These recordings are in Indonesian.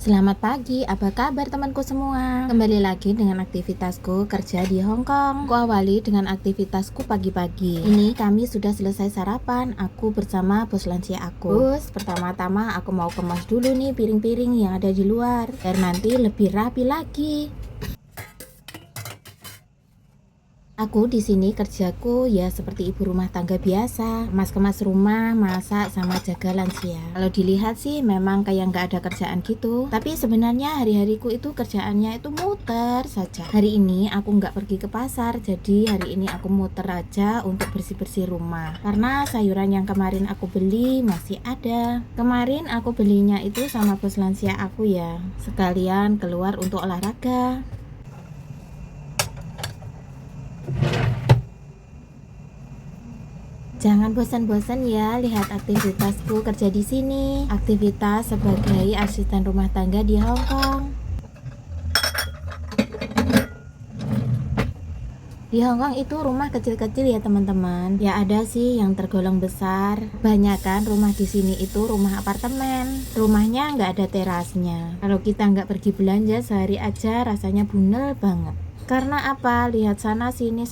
Selamat pagi, apa kabar temanku semua? Kembali lagi dengan aktivitasku kerja di Hong Kong. Aku awali dengan aktivitasku pagi-pagi. Ini kami sudah selesai sarapan, aku bersama bos lansia aku. Bos, pertama-tama aku mau kemas dulu nih piring-piring yang ada di luar, biar nanti lebih rapi lagi. Aku di sini kerjaku ya seperti ibu rumah tangga biasa, kemas-kemas rumah, masak, sama jaga lansia. Kalau dilihat sih memang kayak nggak ada kerjaan gitu, tapi sebenarnya hari-hariku itu kerjaannya itu muter saja. Hari ini aku nggak pergi ke pasar, jadi hari ini aku muter aja untuk bersih-bersih rumah. Karena sayuran yang kemarin aku beli masih ada. Kemarin aku belinya itu sama bos lansia aku ya, sekalian keluar untuk olahraga. Jangan bosan-bosan ya lihat aktivitasku kerja di sini. Aktivitas sebagai asisten rumah tangga di Hong Kong. Di Hong Kong itu rumah kecil-kecil ya teman-teman. Ya ada sih yang tergolong besar. Banyak kan rumah di sini itu rumah apartemen. Rumahnya nggak ada terasnya. Kalau kita nggak pergi belanja sehari aja rasanya bunel banget. Karena apa? Lihat sana sini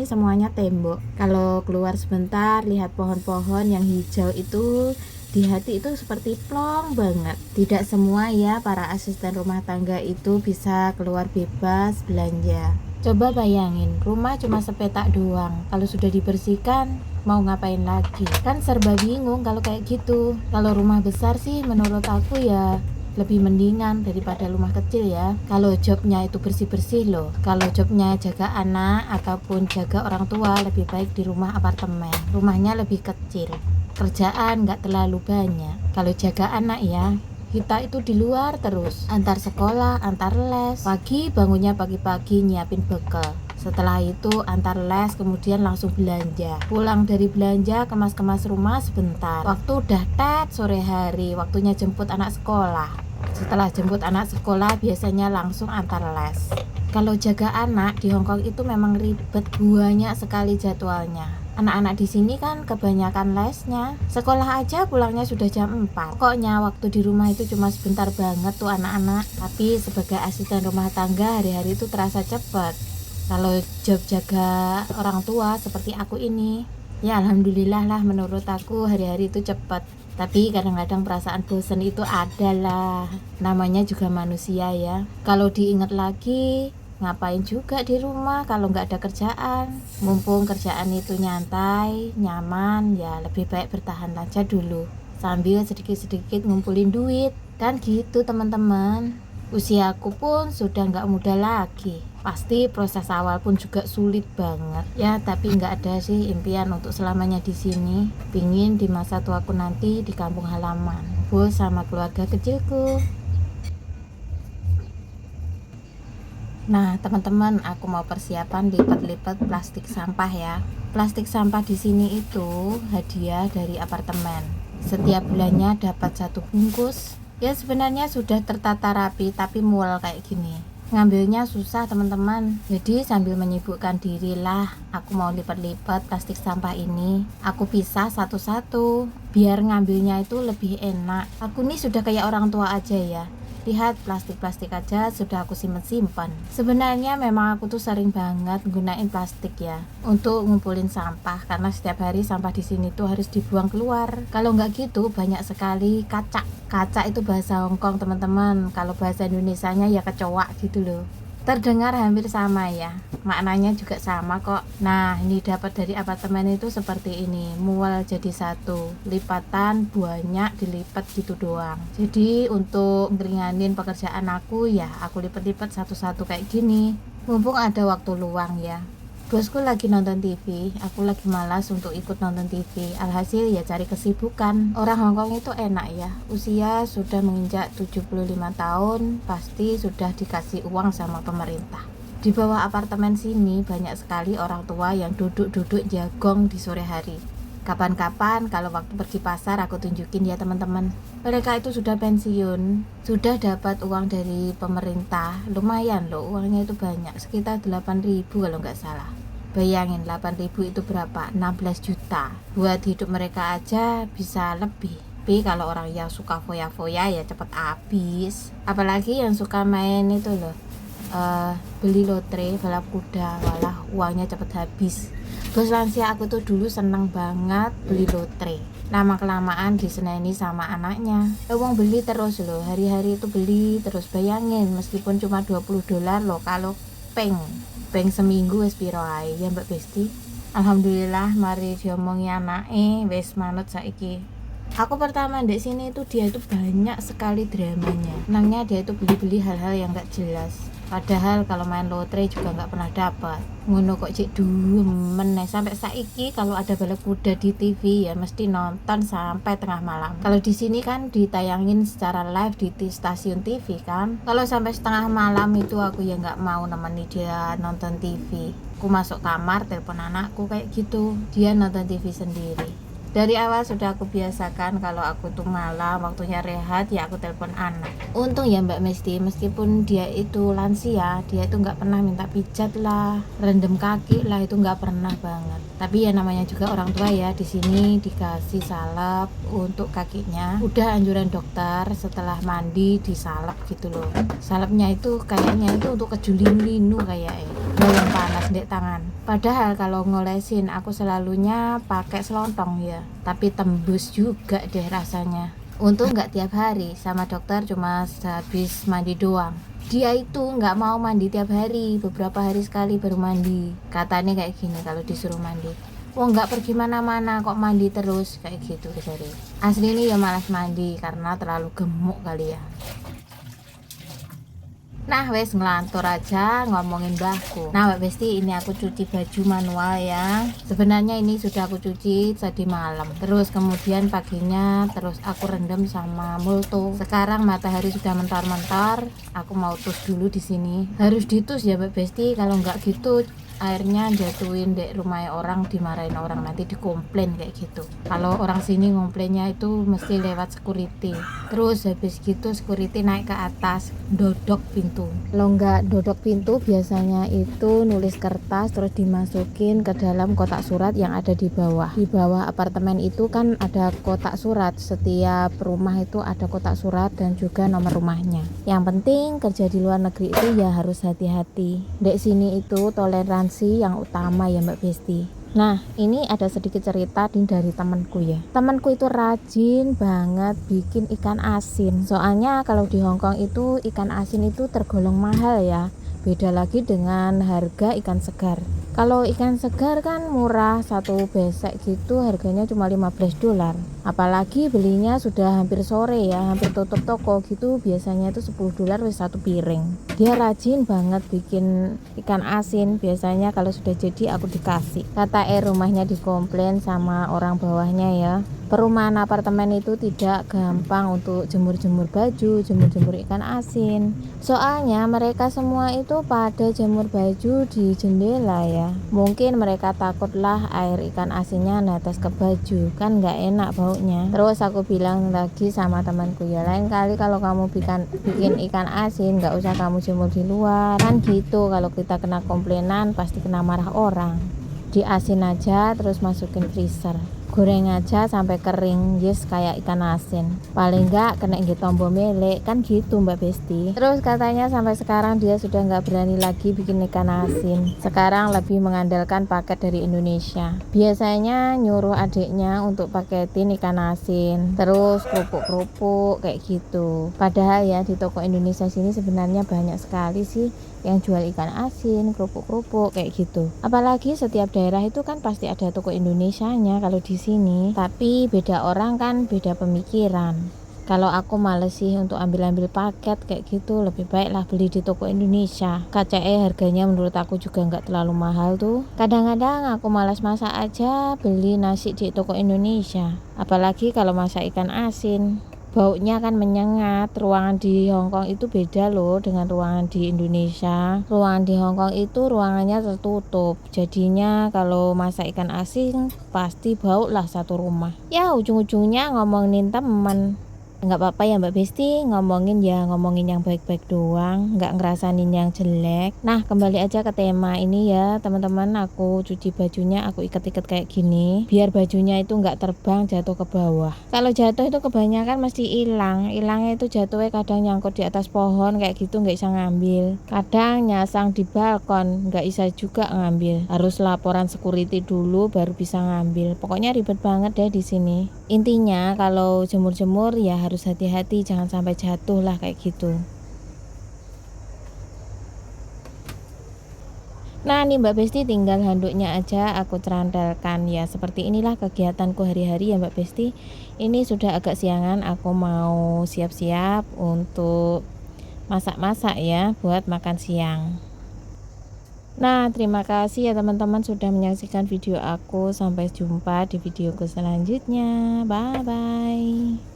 semuanya tembok. Kalau keluar sebentar lihat pohon-pohon yang hijau itu, di hati itu seperti plong banget. Tidak semua ya para asisten rumah tangga itu bisa keluar bebas belanja. Coba bayangin, rumah cuma sepetak doang. Kalau sudah dibersihkan, mau ngapain lagi? Kan serba bingung kalau kayak gitu. Kalau rumah besar sih menurut aku ya lebih mendingan daripada rumah kecil ya. Kalau jobnya itu bersih-bersih loh. Kalau jobnya jaga anak ataupun jaga orang tua, lebih baik di rumah apartemen. Rumahnya lebih kecil, kerjaan nggak terlalu banyak. Kalau jaga anak ya, kita itu di luar terus, antar sekolah, antar les. Pagi bangunnya pagi-pagi nyiapin bekal. Setelah itu antar les, kemudian langsung belanja. Pulang dari belanja, kemas-kemas rumah sebentar. Waktu udah tet sore hari, waktunya jemput anak sekolah. Setelah jemput anak sekolah, biasanya langsung antar les. Kalau jaga anak di Hong Kong itu memang ribet, banyak sekali jadwalnya. Anak-anak di sini kan kebanyakan lesnya. Sekolah aja pulangnya sudah jam 4. Pokoknya waktu di rumah itu cuma sebentar banget tuh anak-anak. Tapi sebagai asisten rumah tangga hari-hari itu terasa cepat. Kalau job jaga orang tua seperti aku ini, ya alhamdulillah lah, menurut aku hari-hari itu cepat. Tapi kadang-kadang perasaan bosan itu adalah, namanya juga manusia ya. Kalau diingat lagi, ngapain juga di rumah kalau nggak ada kerjaan. Mumpung kerjaan itu nyantai, nyaman, ya lebih baik bertahan aja dulu sambil sedikit-sedikit ngumpulin duit. Kan gitu teman-teman. Usiaku pun sudah nggak muda lagi. Pasti proses awal pun juga sulit banget ya, tapi nggak ada sih impian untuk selamanya di sini. Pingin di masa tuaku nanti di kampung halaman, full sama keluarga kecilku. Nah teman-teman, aku mau persiapan lipat-lipat plastik sampah ya. Plastik sampah di sini itu hadiah dari apartemen. Setiap bulannya dapat 1 bungkus. Ya sebenarnya sudah tertata rapi, tapi mual kayak gini. Ngambilnya susah teman-teman. Jadi sambil menyibukkan diri lah, aku mau lipat-lipat plastik sampah ini. Aku pisah satu-satu, biar ngambilnya itu lebih enak. Aku nih sudah kayak orang tua aja ya. Lihat plastik-plastik aja sudah aku simpen-simpen. Sebenarnya memang aku tuh sering banget gunain plastik ya untuk ngumpulin sampah, karena setiap hari sampah di sini tuh harus dibuang keluar. Kalau nggak gitu banyak sekali kaca. Kaca itu bahasa Hong Kong teman-teman. Kalau bahasa Indonesianya ya kecoa gitu loh. Terdengar hampir sama ya, maknanya juga sama kok. Nah ini dapat dari apartemen itu seperti ini, mual jadi satu, lipatan banyak dilipat gitu doang. Jadi untuk ngeringanin pekerjaan aku ya, aku lipat-lipat satu-satu kayak gini. Mumpung ada waktu luang ya. Bosku lagi nonton TV, aku lagi malas untuk ikut nonton TV. Alhasil ya cari kesibukan. Orang Hong Kong itu enak ya, usia sudah menginjak 75 tahun pasti sudah dikasih uang sama pemerintah. Di bawah apartemen sini banyak sekali orang tua yang duduk-duduk jagong di sore hari. Kapan-kapan kalau waktu pergi pasar aku tunjukin ya teman-teman. Mereka itu sudah pensiun, sudah dapat uang dari pemerintah. Lumayan loh, uangnya itu banyak, sekitar 8.000 kalau nggak salah. Bayangin 8.000 itu berapa? 16 juta. Buat hidup mereka aja bisa lebih. Tapi kalau orang yang suka foya-foya ya cepet habis. Apalagi yang suka main itu loh, beli lotre balap kuda, walah uangnya cepet habis. Bos lansia aku tuh dulu seneng banget beli lotre. Lama kelamaan diseneni sama anaknya. Wong beli terus loh, hari-hari itu beli terus. Bayangin meskipun cuma $20 loh, kalau peng seminggu wis piro ae ya Mbak Besti. Alhamdulillah mari diomongi anake wis manut saiki. Aku pertama di sini itu dia itu banyak sekali dramanya. Senangnya dia itu beli-beli hal-hal yang gak jelas. Padahal kalau main lotre juga nggak pernah dapat. Ngono kok cek demen. Sampai saiki kalau ada balap kuda di TV ya mesti nonton sampai tengah malam. Kalau di sini kan ditayangin secara live di stasiun TV kan. Kalau sampai setengah malam itu aku ya nggak mau nemeni dia nonton TV. Aku masuk kamar telepon anakku kayak gitu. Dia nonton TV sendiri. Dari awal sudah aku biasakan kalau aku tuh malam waktunya rehat ya aku telepon anak. Untung ya Mbak Mesti, meskipun dia itu lansia, dia itu nggak pernah minta pijat lah, rendam kaki lah, itu nggak pernah banget. Tapi ya namanya juga orang tua ya, di sini dikasih salep untuk kakinya. Udah anjuran dokter setelah mandi disalep gitu loh. Salepnya itu kayaknya itu untuk kejuling linu kayaknya. Yang panas di tangan. Padahal kalau ngolesin aku selalunya pakai selontong ya, tapi tembus juga deh rasanya. Untung nggak tiap hari, sama dokter cuma habis mandi doang. Dia itu nggak mau mandi tiap hari, beberapa hari sekali baru mandi. Katanya kayak gini kalau disuruh mandi, wah nggak pergi mana-mana kok mandi terus kayak gitu dari. Asli ini ya malas mandi karena terlalu gemuk kali ya. Nah wes ngelantur aja ngomongin mbahku. Nah Mbak Besti, ini aku cuci baju manual ya. Sebenarnya ini sudah aku cuci tadi malam. Terus kemudian paginya terus aku rendam sama multo. Sekarang matahari sudah mentar-mentar. Aku mau tus dulu di sini. Harus ditus ya Mbak Besti, kalau nggak gitu airnya jatuhin dek rumah orang, dimarahin orang, nanti dikomplain kayak gitu. Kalau orang sini ngomplainnya itu mesti lewat security. Terus habis gitu security naik ke atas dodok pintu. Kalau nggak dodok pintu biasanya itu nulis kertas terus dimasukin ke dalam kotak surat yang ada di bawah. Di bawah apartemen itu kan ada kotak surat, setiap rumah itu ada kotak surat dan juga nomor rumahnya. Yang penting kerja di luar negeri itu ya harus hati-hati. Dek sini itu toleransi yang utama ya Mbak Besti. Nah ini ada sedikit cerita dari temanku ya. Temanku itu rajin banget bikin ikan asin. Soalnya kalau di Hongkong itu ikan asin itu tergolong mahal ya. Beda lagi dengan harga ikan segar. Kalau ikan segar kan murah, satu besek gitu harganya cuma $15. Apalagi belinya sudah hampir sore ya, hampir tutup toko gitu, biasanya itu $10 wis satu piring. Dia rajin banget bikin ikan asin, biasanya kalau sudah jadi aku dikasih. Kata rumahnya dikomplain sama orang bawahnya ya. Perumahan apartemen itu tidak gampang untuk jemur-jemur baju, jemur-jemur ikan asin. Soalnya mereka semua itu pada jemur baju di jendela ya. Mungkin mereka takutlah air ikan asinnya netes ke baju, kan nggak enak baunya. Terus aku bilang lagi sama temanku ya, lain kali kalau kamu bikin ikan asin nggak usah kamu jemur di luar. Kan gitu, kalau kita kena komplainan pasti kena marah orang. Diasin aja terus masukin freezer. Goreng aja sampai kering, yes kayak ikan asin. Paling enggak kena tombol melek, kan gitu Mbak Besti. Terus katanya sampai sekarang dia sudah nggak berani lagi bikin ikan asin. Sekarang lebih mengandalkan paket dari Indonesia. Biasanya nyuruh adiknya untuk paketin ikan asin, terus kerupuk-kerupuk kayak gitu. Padahal ya di toko Indonesia sini sebenarnya banyak sekali sih yang jual ikan asin, kerupuk-kerupuk kayak gitu. Apalagi setiap daerah itu kan pasti ada toko Indonesianya kalau di sini. Tapi beda orang kan beda pemikiran. Kalau aku males sih untuk ambil-ambil paket kayak gitu, lebih baik lah beli di toko Indonesia. KCE harganya menurut aku juga nggak terlalu mahal tuh. Kadang-kadang aku malas masak aja beli nasi di toko Indonesia. Apalagi kalau masak ikan asin. Baunya kan menyengat. Ruangan di Hongkong itu beda loh dengan ruangan di Indonesia. Ruangan di Hongkong itu ruangannya tertutup, jadinya kalau masak ikan asin pasti bau lah satu rumah. Ya ujung-ujungnya ngomongin temen. Nggak apa-apa ya Mbak Besti, ngomongin ya ngomongin yang baik-baik doang, nggak ngerasain yang jelek. Nah kembali aja ke tema ini ya teman-teman, aku cuci bajunya aku ikat-ikat kayak gini biar bajunya itu nggak terbang jatuh ke bawah. Kalau jatuh itu kebanyakan mesti hilangnya itu jatuhnya kadang nyangkut di atas pohon kayak gitu, nggak bisa ngambil. Kadang nyasang di balkon, nggak bisa juga ngambil, harus laporan security dulu baru bisa ngambil. Pokoknya ribet banget deh di sini. Intinya kalau jemur-jemur ya harus hati-hati, jangan sampai jatuh lah kayak gitu. Nah nih Mbak Besti, tinggal handuknya aja aku cerantelkan ya. Seperti inilah kegiatanku hari-hari ya Mbak Besti. Ini sudah agak siangan, aku mau siap-siap untuk masak-masak ya buat makan siang. Nah, terima kasih ya teman-teman sudah menyaksikan video aku. Sampai jumpa di videoku selanjutnya. Bye bye.